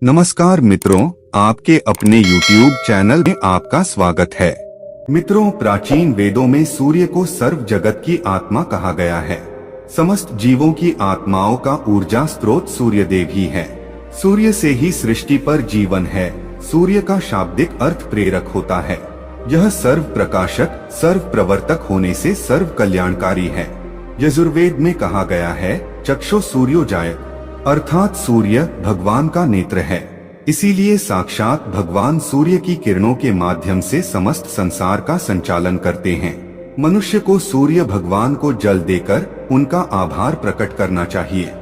नमस्कार मित्रों, आपके अपने YouTube चैनल में आपका स्वागत है। मित्रों, प्राचीन वेदों में सूर्य को सर्व जगत की आत्मा कहा गया है। समस्त जीवों की आत्माओं का ऊर्जा स्रोत सूर्य देव ही है। सूर्य से ही सृष्टि पर जीवन है। सूर्य का शाब्दिक अर्थ प्रेरक होता है। यह सर्व प्रकाशक, सर्व प्रवर्तक होने से सर्व कल्याणकारी है। यजुर्वेद में कहा गया है, चक्षु सूर्योजायत, अर्थात सूर्य भगवान का नेत्र है। इसीलिए साक्षात भगवान सूर्य की किरणों के माध्यम से समस्त संसार का संचालन करते हैं। मनुष्य को सूर्य भगवान को जल देकर उनका आभार प्रकट करना चाहिए।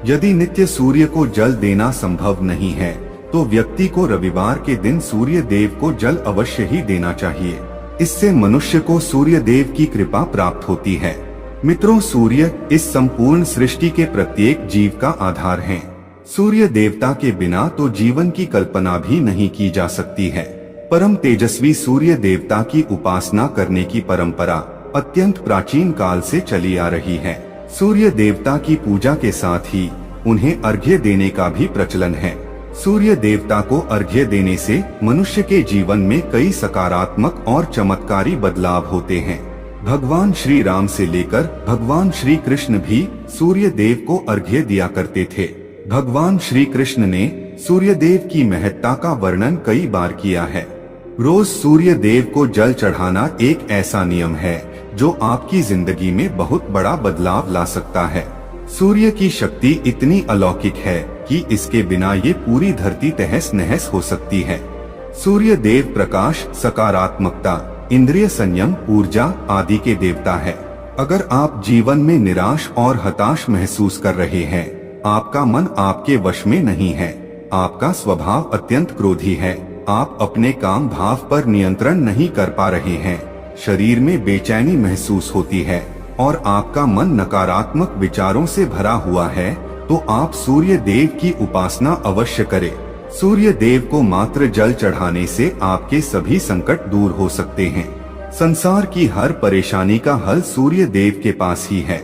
यदि नित्य सूर्य को जल देना संभव नहीं है तो व्यक्ति को रविवार के दिन सूर्य देव को जल अवश्य ही देना चाहिए। इससे मनुष्य को सूर्य देव की कृपा प्राप्त होती है। मित्रों, सूर्य इस संपूर्ण सृष्टि के प्रत्येक जीव का आधार है। सूर्य देवता के बिना तो जीवन की कल्पना भी नहीं की जा सकती है। परम तेजस्वी सूर्य देवता की उपासना करने की परंपरा अत्यंत प्राचीन काल से चली आ रही है। सूर्य देवता की पूजा के साथ ही उन्हें अर्घ्य देने का भी प्रचलन है। सूर्य देवता को अर्घ्य देने से मनुष्य के जीवन में कई सकारात्मक और चमत्कारी बदलाव होते हैं। भगवान श्री राम से लेकर भगवान श्री कृष्ण भी सूर्य देव को अर्घ्य दिया करते थे। भगवान श्री कृष्ण ने सूर्य देव की महत्ता का वर्णन कई बार किया है। रोज सूर्य देव को जल चढ़ाना एक ऐसा नियम है जो आपकी जिंदगी में बहुत बड़ा बदलाव ला सकता है। सूर्य की शक्ति इतनी अलौकिक है कि इसके बिना ये पूरी धरती तहस नहस हो सकती है। सूर्य देव प्रकाश, सकारात्मकता, इंद्रिय संयम, ऊर्जा आदि के देवता है। अगर आप जीवन में निराश और हताश महसूस कर रहे हैं, आपका मन आपके वश में नहीं है, आपका स्वभाव अत्यंत क्रोधी है, आप अपने काम भाव पर नियंत्रण नहीं कर पा रहे हैं, शरीर में बेचैनी महसूस होती है और आपका मन नकारात्मक विचारों से भरा हुआ है, तो आप सूर्य देव की उपासना अवश्य करें। सूर्य देव को मात्र जल चढ़ाने से आपके सभी संकट दूर हो सकते हैं। संसार की हर परेशानी का हल सूर्य देव के पास ही है।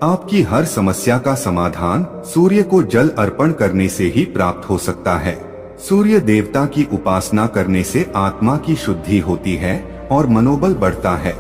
आपकी हर समस्या का समाधान सूर्य को जल अर्पण करने से ही प्राप्त हो सकता है। सूर्य देवता की उपासना करने से आत्मा की शुद्धि होती है और मनोबल बढ़ता है।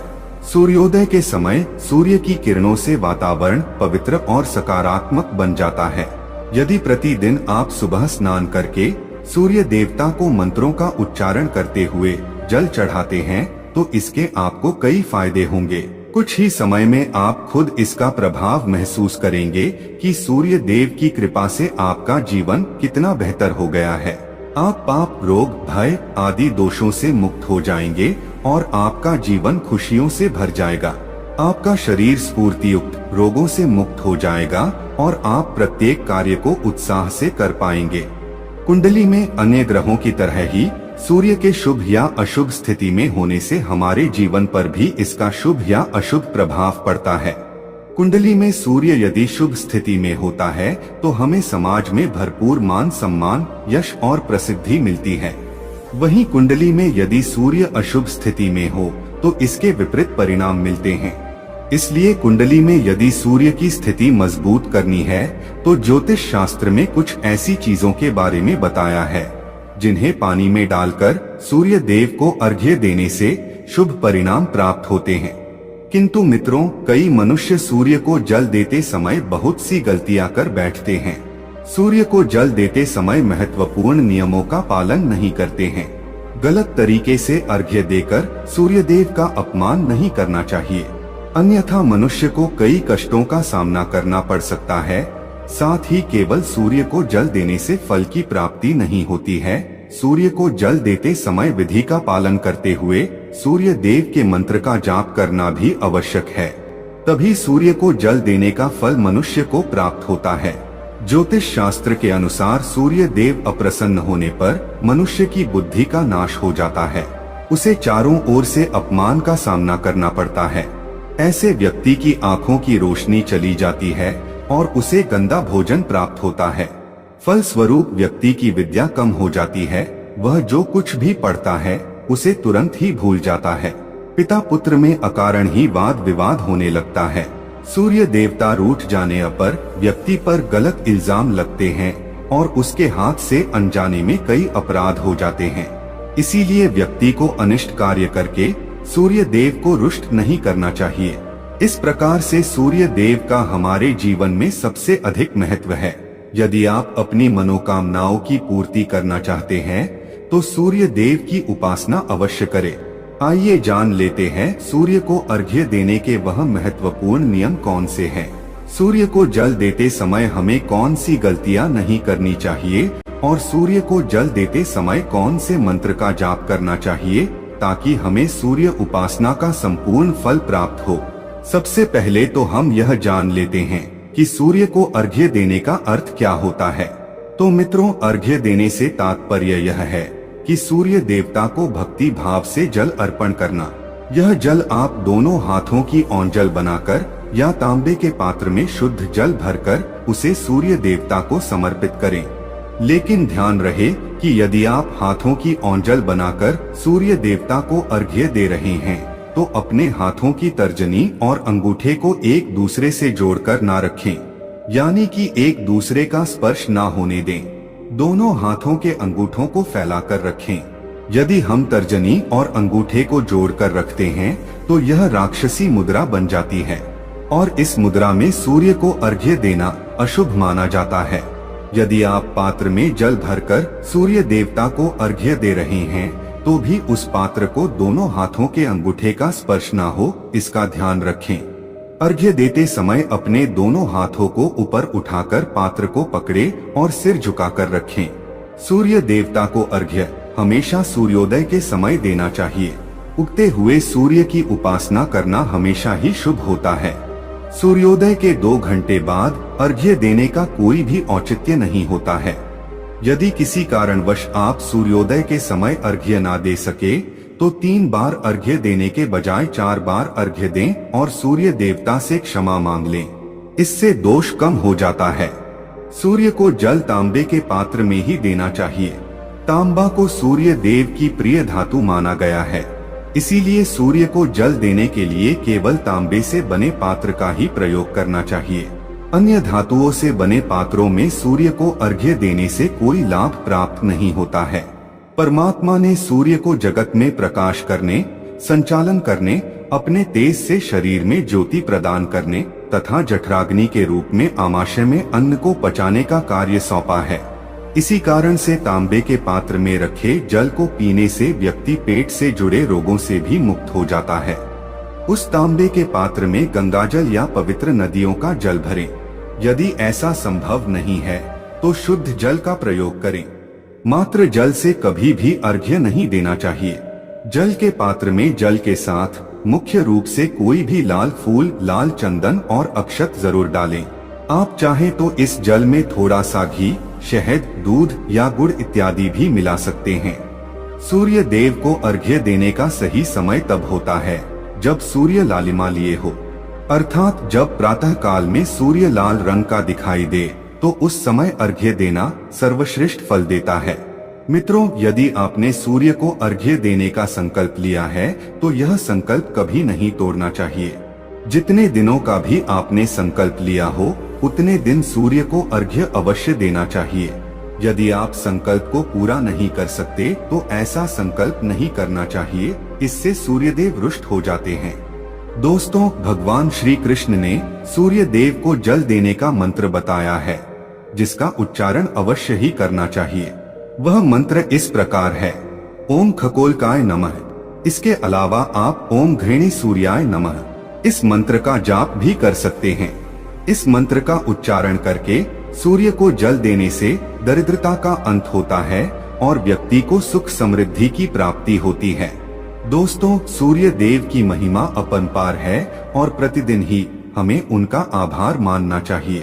सूर्योदय के समय सूर्य की किरणों से वातावरण पवित्र और सकारात्मक बन जाता है। यदि प्रतिदिन आप सुबह स्नान करके सूर्य देवता को मंत्रों का उच्चारण करते हुए जल चढ़ाते हैं तो इसके आपको कई फायदे होंगे। कुछ ही समय में आप खुद इसका प्रभाव महसूस करेंगे कि सूर्य देव की कृपा से आपका जीवन कितना बेहतर हो गया है। आप पाप, रोग, भय आदि दोषों से मुक्त हो जाएंगे और आपका जीवन खुशियों से भर जाएगा। आपका शरीर स्फूर्ति युक्त, रोगों से मुक्त हो जाएगा और आप प्रत्येक कार्य को उत्साह से कर पाएंगे। कुंडली में अन्य ग्रहों की तरह ही सूर्य के शुभ या अशुभ स्थिति में होने से हमारे जीवन पर भी इसका शुभ या अशुभ प्रभाव पड़ता है। कुंडली में सूर्य यदि शुभ स्थिति में होता है तो हमें समाज में भरपूर मान सम्मान, यश और प्रसिद्धि मिलती है। वहीं कुंडली में यदि सूर्य अशुभ स्थिति में हो तो इसके विपरीत परिणाम मिलते हैं। इसलिए कुंडली में यदि सूर्य की स्थिति मजबूत करनी है तो ज्योतिष शास्त्र में कुछ ऐसी चीजों के बारे में बताया है जिन्हें पानी में डालकर सूर्य देव को अर्घ्य देने से शुभ परिणाम प्राप्त होते हैं। किंतु मित्रों, कई मनुष्य सूर्य को जल देते समय बहुत सी गलतियां कर बैठते हैं। सूर्य को जल देते समय महत्वपूर्ण नियमों का पालन नहीं करते हैं। गलत तरीके से अर्घ्य देकर सूर्य देव का अपमान नहीं करना चाहिए, अन्यथा मनुष्य को कई कष्टों का सामना करना पड़ सकता है। साथ ही केवल सूर्य को जल देने से फल की प्राप्ति नहीं होती है। सूर्य को जल देते समय विधि का पालन करते हुए सूर्य देव के मंत्र का जाप करना भी आवश्यक है। तभी सूर्य को जल देने का फल मनुष्य को प्राप्त होता है। ज्योतिष शास्त्र के अनुसार सूर्य देव अप्रसन्न होने पर मनुष्य की बुद्धि का नाश हो जाता है। उसे चारों ओर से अपमान का सामना करना पड़ता है। ऐसे व्यक्ति की आंखों की रोशनी चली जाती है और उसे गंदा भोजन प्राप्त होता है। फल स्वरूप व्यक्ति की विद्या कम हो जाती है। वह जो कुछ भी पढ़ता है उसे तुरंत ही भूल जाता है। पिता पुत्र में अकारण ही वाद विवाद होने लगता है। सूर्य देवता रूठ जाने पर व्यक्ति पर गलत इल्जाम लगते हैं और उसके हाथ से अनजाने में कई अपराध हो जाते हैं। इसीलिए व्यक्ति को अनिष्ट कार्य करके सूर्य देव को रुष्ट नहीं करना चाहिए। इस प्रकार से सूर्य देव का हमारे जीवन में सबसे अधिक महत्व है। यदि आप अपनी मनोकामनाओं की पूर्ति करना चाहते हैं तो सूर्य देव की उपासना अवश्य करें। आइए जान लेते हैं सूर्य को अर्घ्य देने के वह महत्वपूर्ण नियम कौन से हैं। सूर्य को जल देते समय हमें कौन सी गलतियां नहीं करनी चाहिए और सूर्य को जल देते समय कौन से मंत्र का जाप करना चाहिए ताकि हमें सूर्य उपासना का संपूर्ण फल प्राप्त हो। सबसे पहले तो हम यह जान लेते हैं कि सूर्य को अर्घ्य देने का अर्थ क्या होता है। तो मित्रों, अर्घ्य देने से तात्पर्य यह है कि सूर्य देवता को भक्ति भाव से जल अर्पण करना। यह जल आप दोनों हाथों की ओंजल बनाकर या तांबे के पात्र में शुद्ध जल भरकर उसे सूर्य देवता को समर्पित करें। लेकिन ध्यान रहे कि यदि आप हाथों की ओंजल बनाकर सूर्य देवता को अर्घ्य दे रहे हैं तो अपने हाथों की तर्जनी और अंगूठे को एक दूसरे से जोड़कर ना रखें, यानी कि एक दूसरे का स्पर्श ना होने दें। दोनों हाथों के अंगूठों को फैलाकर रखें। यदि हम तर्जनी और अंगूठे को जोड़कर रखते हैं तो यह राक्षसी मुद्रा बन जाती है और इस मुद्रा में सूर्य को अर्घ्य देना अशुभ माना जाता है। यदि आप पात्र में जल भरकर सूर्य देवता को अर्घ्य दे रहे हैं तो भी उस पात्र को दोनों हाथों के अंगूठे का स्पर्श ना हो, इसका ध्यान रखें। अर्घ्य देते समय अपने दोनों हाथों को ऊपर उठाकर पात्र को पकड़े और सिर झुकाकर रखें। सूर्य देवता को अर्घ्य हमेशा सूर्योदय के समय देना चाहिए। उगते हुए सूर्य की उपासना करना हमेशा ही शुभ होता है। सूर्योदय के 2 घंटे बाद अर्घ्य देने का कोई भी औचित्य नहीं होता है। यदि किसी कारणवश आप सूर्योदय के समय अर्घ्य ना दे सके तो 3 बार अर्घ्य देने के बजाय 4 बार अर्घ्य दें और सूर्य देवता से क्षमा मांग लें। इससे दोष कम हो जाता है। सूर्य को जल तांबे के पात्र में ही देना चाहिए। तांबा को सूर्य देव की प्रिय धातु माना गया है। इसीलिए सूर्य को जल देने के लिए केवल तांबे से बने पात्र का ही प्रयोग करना चाहिए। अन्य धातुओं से बने पात्रों में सूर्य को अर्घ्य देने से कोई लाभ प्राप्त नहीं होता है। परमात्मा ने सूर्य को जगत में प्रकाश करने, संचालन करने, अपने तेज से शरीर में ज्योति प्रदान करने तथा जठराग्नि के रूप में आमाशय में अन्न को पचाने का कार्य सौंपा है। इसी कारण से तांबे के पात्र में रखे जल को पीने से व्यक्ति पेट से जुड़े रोगों से भी मुक्त हो जाता है। उस तांबे के पात्र में गंगाजल या पवित्र नदियों का जल भरें। यदि ऐसा संभव नहीं है तो शुद्ध जल का प्रयोग करें। मात्र जल से कभी भी अर्घ्य नहीं देना चाहिए। जल के पात्र में जल के साथ मुख्य रूप से कोई भी लाल फूल, लाल चंदन और अक्षत जरूर डालें। आप चाहें तो इस जल में थोड़ा सा घी, शहद, दूध या गुड़ इत्यादि भी मिला सकते हैं। सूर्य देव को अर्घ्य देने का सही समय तब होता है जब सूर्य लालिमा लिए हो, अर्थात जब प्रातः काल में सूर्य लाल रंग का दिखाई दे तो उस समय अर्घ्य देना सर्वश्रेष्ठ फल देता है। मित्रों, यदि आपने सूर्य को अर्घ्य देने का संकल्प लिया है तो यह संकल्प कभी नहीं तोड़ना चाहिए। जितने दिनों का भी आपने संकल्प लिया हो उतने दिन सूर्य को अर्घ्य अवश्य देना चाहिए। यदि आप संकल्प को पूरा नहीं कर सकते तो ऐसा संकल्प नहीं करना चाहिए, इससे सूर्यदेव रुष्ट हो जाते हैं। दोस्तों, भगवान श्री कृष्ण ने सूर्य देव को जल देने का मंत्र बताया है जिसका उच्चारण अवश्य ही करना चाहिए। वह मंत्र इस प्रकार है: ओम खगोलकाय नमः। इसके अलावा आप ओम घृणी सूर्याय नमः इस मंत्र का जाप भी कर सकते हैं। इस मंत्र का उच्चारण करके सूर्य को जल देने से दरिद्रता का अंत होता है और व्यक्ति को सुख समृद्धि की प्राप्ति होती है। दोस्तों, सूर्य देव की महिमा अपरंपार है और प्रतिदिन ही हमें उनका आभार मानना चाहिए।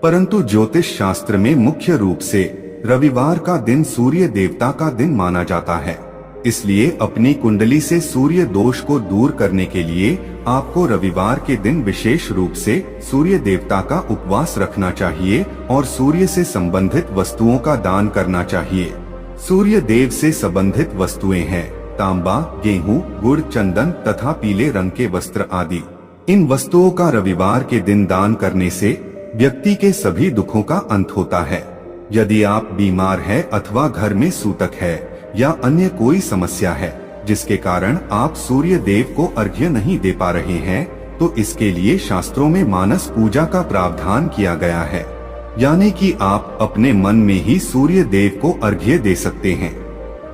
परंतु ज्योतिष शास्त्र में मुख्य रूप से रविवार का दिन सूर्य देवता का दिन माना जाता है। इसलिए अपनी कुंडली से सूर्य दोष को दूर करने के लिए आपको रविवार के दिन विशेष रूप से सूर्य देवता का उपवास रखना चाहिए और सूर्य से संबंधित वस्तुओं का दान करना चाहिए। सूर्य देव से संबंधित वस्तुएं हैं तांबा, गेहूं, गुड़, चंदन तथा पीले रंग के वस्त्र आदि। इन वस्तुओं का रविवार के दिन दान करने से व्यक्ति के सभी दुखों का अंत होता है। यदि आप बीमार है अथवा घर में सूतक है या अन्य कोई समस्या है जिसके कारण आप सूर्य देव को अर्घ्य नहीं दे पा रहे हैं, तो इसके लिए शास्त्रों में मानस पूजा का प्रावधान किया गया है, यानी कि आप अपने मन में ही सूर्य देव को अर्घ्य दे सकते हैं।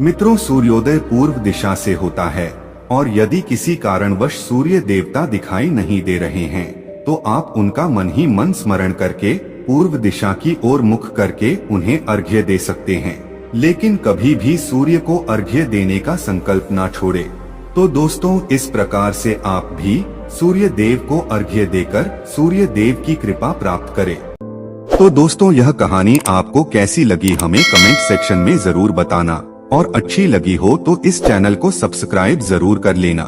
मित्रों, सूर्योदय पूर्व दिशा से होता है और यदि किसी कारणवश सूर्य देवता दिखाई नहीं दे रहे हैं तो आप उनका मन ही मन स्मरण करके पूर्व दिशा की ओर मुख करके उन्हें अर्घ्य दे सकते हैं। लेकिन कभी भी सूर्य को अर्घ्य देने का संकल्प ना छोड़े। तो दोस्तों, इस प्रकार से आप भी सूर्य देव को अर्घ्य देकर सूर्य देव की कृपा प्राप्त करें। तो दोस्तों, यह कहानी आपको कैसी लगी हमें कमेंट सेक्शन में जरूर बताना, और अच्छी लगी हो तो इस चैनल को सब्सक्राइब जरूर कर लेना।